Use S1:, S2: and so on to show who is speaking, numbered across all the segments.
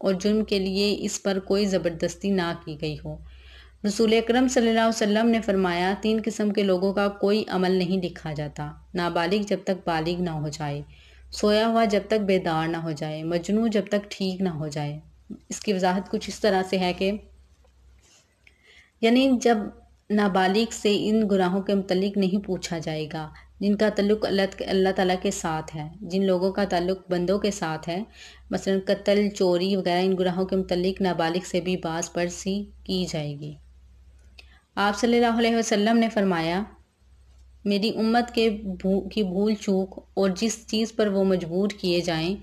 S1: اور جرم کے لیے اس پر کوئی زبردستی نہ کی گئی ہو۔ رسول اکرم صلی اللہ علیہ وسلم نے فرمایا 3 قسم کے لوگوں کا کوئی عمل نہیں لکھا جاتا: نابالغ جب تک بالغ نہ ہو جائے، سویا ہوا جب تک بیدار نہ ہو جائے، مجنون جب تک ٹھیک نہ ہو جائے۔ اس کی وضاحت کچھ اس طرح سے ہے کہ یعنی جب نابالغ سے ان گناہوں کے متعلق نہیں پوچھا جائے گا جن کا تعلق اللہ تعالیٰ کے ساتھ ہے، جن لوگوں کا تعلق بندوں کے ساتھ ہے، مثلا قتل، چوری وغیرہ، ان گناہوں کے متعلق نابالغ سے بھی باز پرسی کی جائے گی۔ آپ صلی اللہ علیہ وسلم نے فرمایا میری امت کی بھول چوک اور جس چیز پر وہ مجبور کیے جائیں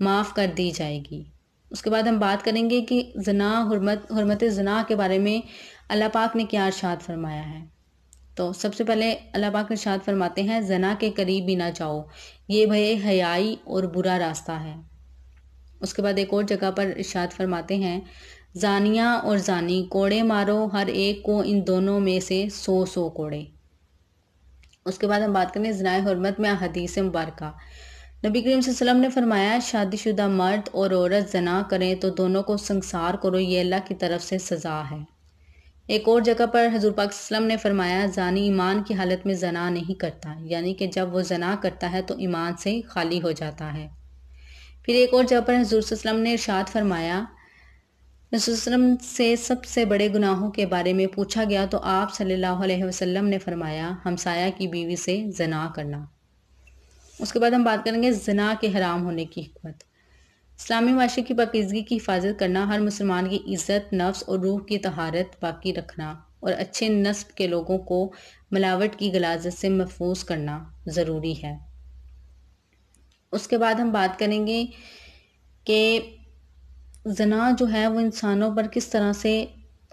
S1: معاف کر دی جائے گی۔ اس کے بعد ہم بات کریں گے کہ زنا، حرمت زنا کے بارے میں اللہ پاک نے کیا ارشاد فرمایا ہے۔ تو سب سے پہلے اللہ پاک ارشاد فرماتے ہیں زنا کے قریب بھی نہ جاؤ، یہ بے حیائی اور برا راستہ ہے۔ اس کے بعد ایک اور جگہ پر ارشاد فرماتے ہیں زانیہ اور زانی کوڑے مارو ہر ایک کو ان دونوں میں سے 100 کوڑے۔ اس کے بعد ہم بات کریں زنا حرمت میں حدیث مبارکہ۔ نبی کریم صلی اللہ علیہ وسلم نے فرمایا شادی شدہ مرد اور عورت زنا کریں تو دونوں کو سنگسار کرو، یہ اللہ کی طرف سے سزا ہے۔ ایک اور جگہ پر حضور پاک صلی اللہ علیہ وسلم نے فرمایا زانی ایمان کی حالت میں زنا نہیں کرتا، یعنی کہ جب وہ زنا کرتا ہے تو ایمان سے خالی ہو جاتا ہے۔ پھر ایک اور جگہ پر حضور صلی اللہ علیہ وسلم نے ارشاد فرمایا، رسول صلی اللہ علیہ وسلم سے سب سے بڑے گناہوں کے بارے میں پوچھا گیا تو آپ صلی اللہ علیہ وسلم نے فرمایا ہمسایہ کی بیوی سے زنا کرنا۔ اس کے بعد ہم بات کریں گے زنا کے حرام ہونے کی حکمت۔ اسلامی معاشرے کی پاکیزگی کی حفاظت کرنا، ہر مسلمان کی عزت، نفس اور روح کی طہارت باقی رکھنا اور اچھے نسب کے لوگوں کو ملاوٹ کی غلاظت سے محفوظ کرنا ضروری ہے۔ اس کے بعد ہم بات کریں گے کہ زنا جو ہے وہ انسانوں پر کس طرح سے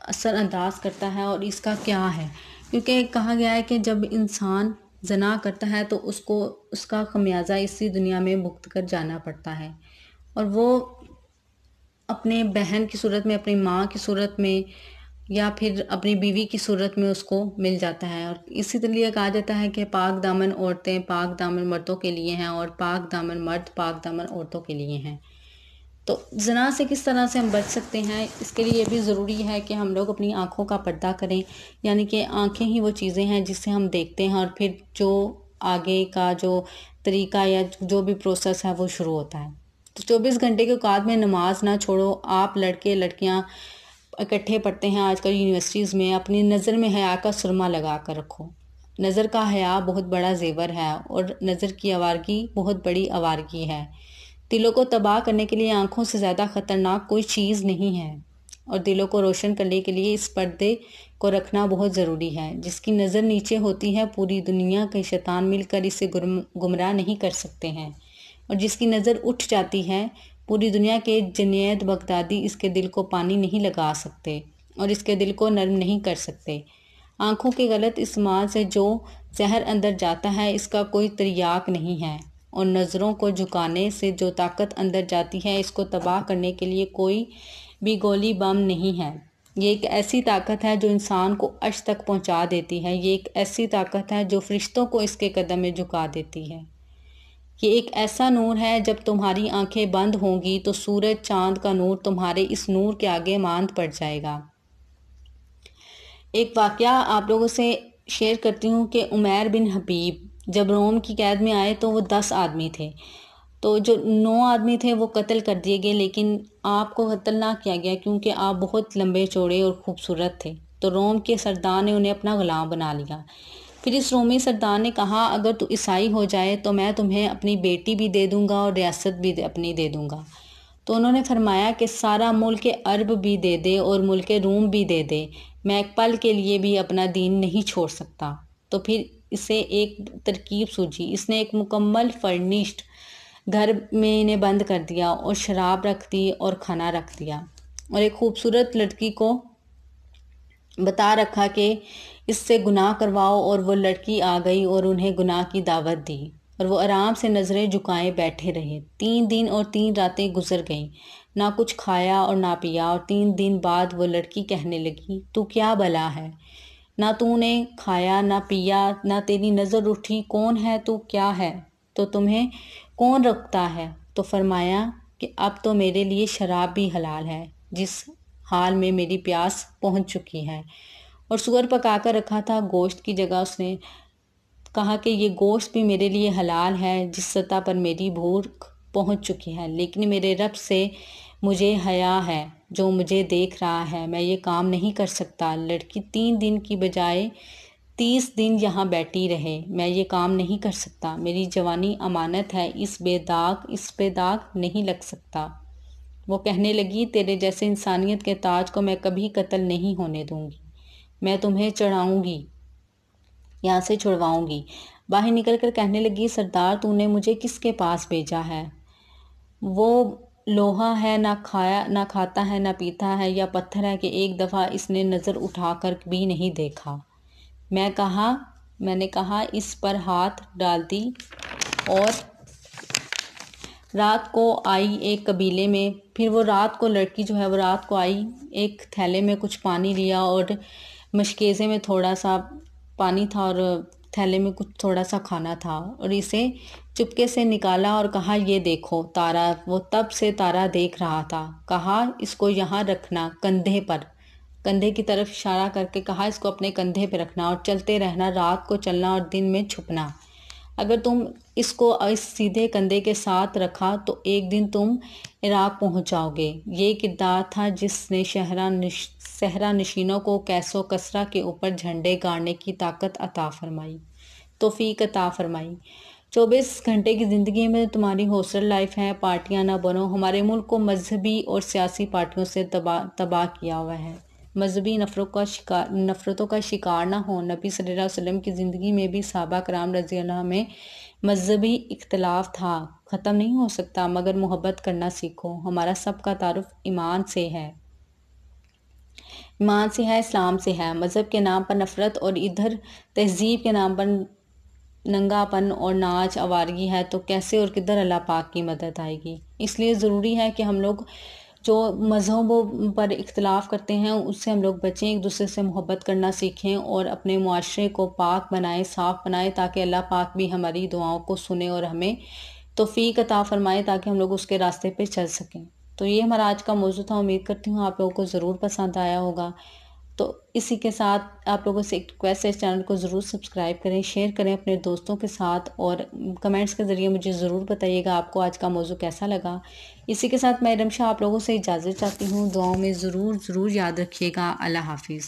S1: اثر انداز کرتا ہے اور اس کا کیا ہے، کیونکہ کہا گیا ہے کہ جب انسان زنا کرتا ہے تو اس کا خمیازہ اسی دنیا میں بھگت کر جانا پڑتا ہے، اور وہ اپنے بہن کی صورت میں، اپنی ماں کی صورت میں یا پھر اپنی بیوی کی صورت میں اس کو مل جاتا ہے۔ اور اسی طرح کہا جاتا ہے کہ پاک دامن عورتیں پاک دامن مردوں کے لیے ہیں اور پاک دامن مرد پاک دامن عورتوں کے لیے ہیں۔ تو زنا سے کس طرح سے ہم بچ سکتے ہیں، اس کے لیے یہ بھی ضروری ہے کہ ہم لوگ اپنی آنکھوں کا پردہ کریں، یعنی کہ آنکھیں ہی وہ چیزیں ہیں جس سے ہم دیکھتے ہیں اور پھر جو آگے کا جو طریقہ یا جو بھی پروسیس ہے وہ شروع ہوتا ہے۔ تو 24 گھنٹے کے اوقات میں نماز نہ چھوڑو۔ آپ لڑکے لڑکیاں اکٹھے پڑھتے ہیں آج کل یونیورسٹیز میں، اپنی نظر میں حیا کا سرما لگا کر رکھو۔ نظر کا حیا بہت بڑا زیور ہے اور نظر کی آوارگی بہت بڑی آوارگی ہے۔ دلوں کو تباہ کرنے کے لیے آنکھوں سے زیادہ خطرناک کوئی چیز نہیں ہے، اور دلوں کو روشن کرنے کے لیے اس پردے کو رکھنا بہت ضروری ہے۔ جس کی نظر نیچے ہوتی ہے پوری دنیا کے شیطان مل کر اسے گمراہ نہیں کر سکتے ہیں، اور جس کی نظر اٹھ جاتی ہے پوری دنیا کے جنید بغدادی اس کے دل کو پانی نہیں لگا سکتے اور اس کے دل کو نرم نہیں کر سکتے۔ آنکھوں کے غلط استعمال سے جو زہر اندر جاتا ہے اس کا کوئی تریاق نہیں ہے، اور نظروں کو جھکانے سے جو طاقت اندر جاتی ہے اس کو تباہ کرنے کے لیے کوئی بھی گولی بم نہیں ہے۔ یہ ایک ایسی طاقت ہے جو انسان کو عرش تک پہنچا دیتی ہے، یہ ایک ایسی طاقت ہے جو فرشتوں کو اس کے قدم میں جھکا دیتی ہے۔ یہ ایک ایسا نور ہے جب تمہاری آنکھیں بند ہوں گی تو سورج چاند کا نور تمہارے اس نور کے آگے ماند پڑ جائے گا۔ ایک واقعہ آپ لوگوں سے شیئر کرتی ہوں کہ عمیر بن حبیب جب روم کی قید میں آئے تو وہ 10 آدمی تھے، تو جو 9 آدمی تھے وہ قتل کر دیے گئے، لیکن آپ کو قتل نہ کیا گیا کیونکہ آپ بہت لمبے چوڑے اور خوبصورت تھے، تو روم کے سردار نے انہیں اپنا غلام بنا لیا۔ پھر اس رومی سردار نے کہا اگر تو عیسائی ہو جائے تو میں تمہیں اپنی بیٹی بھی دے دوں گا اور ریاست بھی اپنی دے دوں گا۔ تو انہوں نے فرمایا کہ سارا ملک عرب بھی دے دے اور ملک روم بھی دے دے، میں ایک پل کے لیے بھی اپنا دین نہیں چھوڑ سکتا۔ تو پھر اسے ایک ترکیب سوجھی، اس نے ایک مکمل فرنشڈ گھر میں انہیں بند کر دیا اور شراب رکھ دی اور کھانا رکھ دیا، اور ایک خوبصورت لڑکی کو بتا رکھا کہ اس سے گناہ کرواؤ، اور وہ لڑکی آ گئی اور انہیں گناہ کی دعوت دی، اور وہ آرام سے نظریں جھکائے بیٹھے رہے۔ 3 دن اور 3 راتیں گزر گئیں، نہ کچھ کھایا اور نہ پیا، اور 3 دن بعد وہ لڑکی کہنے لگی تو کیا بلا ہے، نہ تو نے کھایا نہ پیا، نہ تیری نظر اٹھی، کون ہے تو، کیا ہے تو، تمہیں کون رکھتا ہے؟ تو فرمایا کہ اب تو میرے لیے شراب بھی حلال ہے، جس حال میں میری پیاس پہنچ چکی ہے۔ اور سور پکا کر رکھا تھا گوشت کی جگہ اس نے کہا کہ یہ گوشت بھی میرے لیے حلال ہے، جس سطح پر میری بھوک پہنچ چکی ہے، لیکن میرے رب سے مجھے حیا ہے جو مجھے دیکھ رہا ہے، میں یہ کام نہیں کر سکتا۔ لڑکی 3 دن کی بجائے 30 دن یہاں بیٹھی رہے، میں یہ کام نہیں کر سکتا، میری جوانی امانت ہے، اس پہ داغ نہیں لگ سکتا۔ وہ کہنے لگی، تیرے جیسے انسانیت کے تاج کو میں کبھی قتل نہیں ہونے دوں گی، میں تمہیں یہاں سے چھڑواؤں گی۔ باہر نکل کر کہنے لگی، سردار تو نے مجھے کس کے پاس بھیجا ہے؟ وہ لوہا ہے، نہ کھاتا ہے نہ پیتا ہے، یا پتھر ہے کہ ایک دفعہ اس نے نظر اٹھا کر بھی نہیں دیکھا؟ میں نے کہا اس پر ہاتھ ڈال دی اور رات کو آئی ایک قبیلے میں، پھر وہ رات کو لڑکی جو ہے وہ رات کو آئی، ایک تھیلے میں کچھ پانی لیا اور مشکیزے میں تھوڑا سا پانی تھا اور تھیلے میں کچھ تھوڑا سا کھانا تھا، اور اسے چپکے سے نکالا اور کہا، یہ دیکھو تارا۔ وہ تب سے تارا دیکھ رہا تھا۔ کہا، اس کو یہاں رکھنا، کندھے کی طرف اشارہ کر کے کہا، اس کو اپنے کندھے پہ رکھنا اور چلتے رہنا، رات کو چلنا اور دن میں چھپنا۔ اگر تم اس کو اس سیدھے کندھے کے ساتھ رکھا تو ایک دن تم عراق پہنچ جاؤ گے۔ یہ کردار تھا جس نے صحرا نشینوں کو کیس و کسرا کے اوپر جھنڈے گاڑنے کی طاقت عطا فرمائی، توفیق عطا فرمائی۔ 24 گھنٹے کی زندگی میں تمہاری ہاسٹل لائف ہے، پارٹیاں نہ بنو۔ ہمارے ملک کو مذہبی اور سیاسی پارٹیوں سے تباہ کیا ہوا ہے۔ مذہبی نفرتوں کا شکار نہ ہو۔ نبی صلی اللہ علیہ وسلم کی زندگی میں بھی صحابہ کرام رضی اللہ میں مذہبی اختلاف تھا، ختم نہیں ہو سکتا، مگر محبت کرنا سیکھو۔ ہمارا سب کا تعارف ایمان سے ہے، اسلام سے ہے۔ مذہب کے نام پر نفرت اور ادھر تہذیب کے نام پر ننگا پن اور ناچ آوارگی ہے تو کیسے اور کدھر اللہ پاک کی مدد آئے گی؟ اس لیے ضروری ہے کہ ہم لوگ جو مذہبوں پر اختلاف کرتے ہیں اس سے ہم لوگ بچیں، ایک دوسرے سے محبت کرنا سیکھیں اور اپنے معاشرے کو پاک بنائیں، صاف بنائیں، تاکہ اللہ پاک بھی ہماری دعاؤں کو سنے اور ہمیں توفیق عطا فرمائے تاکہ ہم لوگ اس کے راستے پہ چل سکیں۔ تو یہ ہمارا آج کا موضوع تھا، امید کرتی ہوں آپ لوگوں کو ضرور پسند آیا ہوگا۔ تو اسی کے ساتھ آپ لوگوں سے ایک ریکویسٹ ہے، اس چینل کو ضرور سبسکرائب کریں، شیئر کریں اپنے دوستوں کے ساتھ، اور کمنٹس کے ذریعے مجھے ضرور بتائیے گا آپ کو آج کا موضوع کیسا لگا۔ اسی کے ساتھ میں ارم شاہ آپ لوگوں سے اجازت چاہتی ہوں، دعاؤں میں ضرور یاد رکھیے گا۔ اللہ حافظ۔